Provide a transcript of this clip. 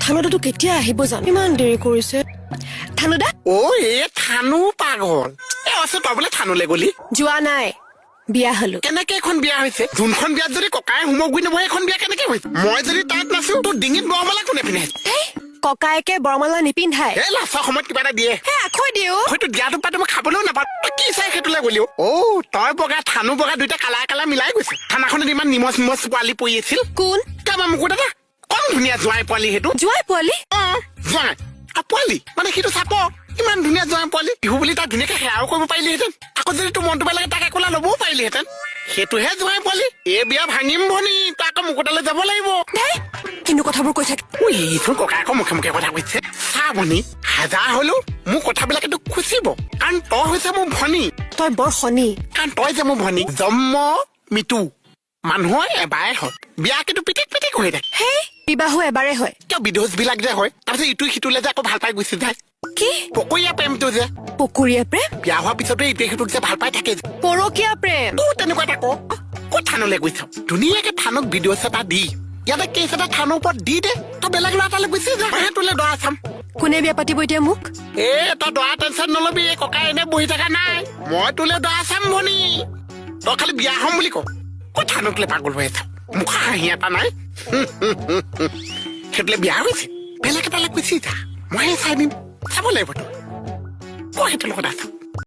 থানুদাটো কেতিয়া আহিব জানো ইমান দেৰি কৰিছে থানুদা থানু পাগল আছে তই বোলে থানুলে গলি যোৱা নাই বিয়া হলো কেনেকে এখন বিয়া হৈছে যোনখন বিয়াত যদি ককাই হোমক গুই নবহে এখন বিয়া কেনেকে হৈছে মই যদি তাত নাচো তোৰ ডিঙিত বৰমালা কোনে পিন্ধাইছে ককায়েকে বৰমালা নিপিন্ধাই লাষ্টৰ সময়ত কিবা এটা দিয়ে আখৈ দিও হয়তো দিয়াটো পাতে মই খাবলৈও নাপাওঁ কি চাই সেইটোলে গলিও তই বগা থানু বগা দুইটা কালা কালা মিলাই গৈছে থানাখনত ইমান নিমচ নিমচ পোৱালি পৰি আছিল কোন কাবা মুকুত এটা কম ধুনীয়া জোৱাই পোৱালি সেইটো জোৱাই পোৱালি জোৱাই পোৱালি মানে সেইটো চাপ ইমান ধুনীয়া জোৱাই পোৱালি বিহু বুলি তাক ধুনীয়াকে সেৱাও কৰিব পাৰিলিহেঁতেন আকৌ যদি তোৰ মনটো বেয়া লাগে তাক একোলা ল'বও পাৰিলিহেঁতেন সেইটোহে জোৱাই পোৱালি এই বিয়া ভাঙিম ভনী তাক আকৌ মুকুতালৈ যাব লাগিব কিন্তু কথাবোৰ কৈ থাকে তোৰ ককাই আকৌ মুখে মুখে কথা কৈছে চা ভনী হাজাৰ হলেও মোৰ কথাবিলাকে তোক খুচিব কাৰণ তই হৈছে মোৰ ভনী তই বৰ শনি কাৰণ তই যে মোৰ ভনী জন্ম মৃত্যু মানুহৰ এবাৰে হয় বিয়া কিন্তু পিটিক পিটিক হৈ থাকে হেই বিবাহো এবাৰে হয় কিয় বিদোষ বিলাক যে হয় তাৰপিছত ইটো সিটোলে যে আকৌ ভাল পাই গুচি যায় কি পকৰীয়া প্ৰেমটো যে পকুৰীয়া প্ৰেম বিয়া হোৱাৰ পিছতো ইটোৱে সিটোক যে ভাল পাই থাকে পৰকীয়া প্ৰেম তেনেকুৱা এটা ক'ত থানলৈ গৈছ ধুনীয়াকে থানক বিদোষ এটা দি ইয়াতে কেছ এটা থানৰ ওপৰত দি দে তই বেলেগ ল'ৰা এটালৈ গুচি যা তোলে দৰা চাম কোনে বিয়া পাতিব এতিয়া মোক তই দৰা টেনচন নলবি ককাই এনে বহি থকা নাই মই তোলে দৰা চাম ভনী তই খালি বিয়া হম বুলি ক'ত থানকলে পাগল হৈ আছ মুখ হাঁহি এটা নাই সেইটোলে বিয়া হৈছে বেলেগ এটালৈ গুচি যা মই চাই দিম চাব লাগিব তই সেইটোৰ লগত আছ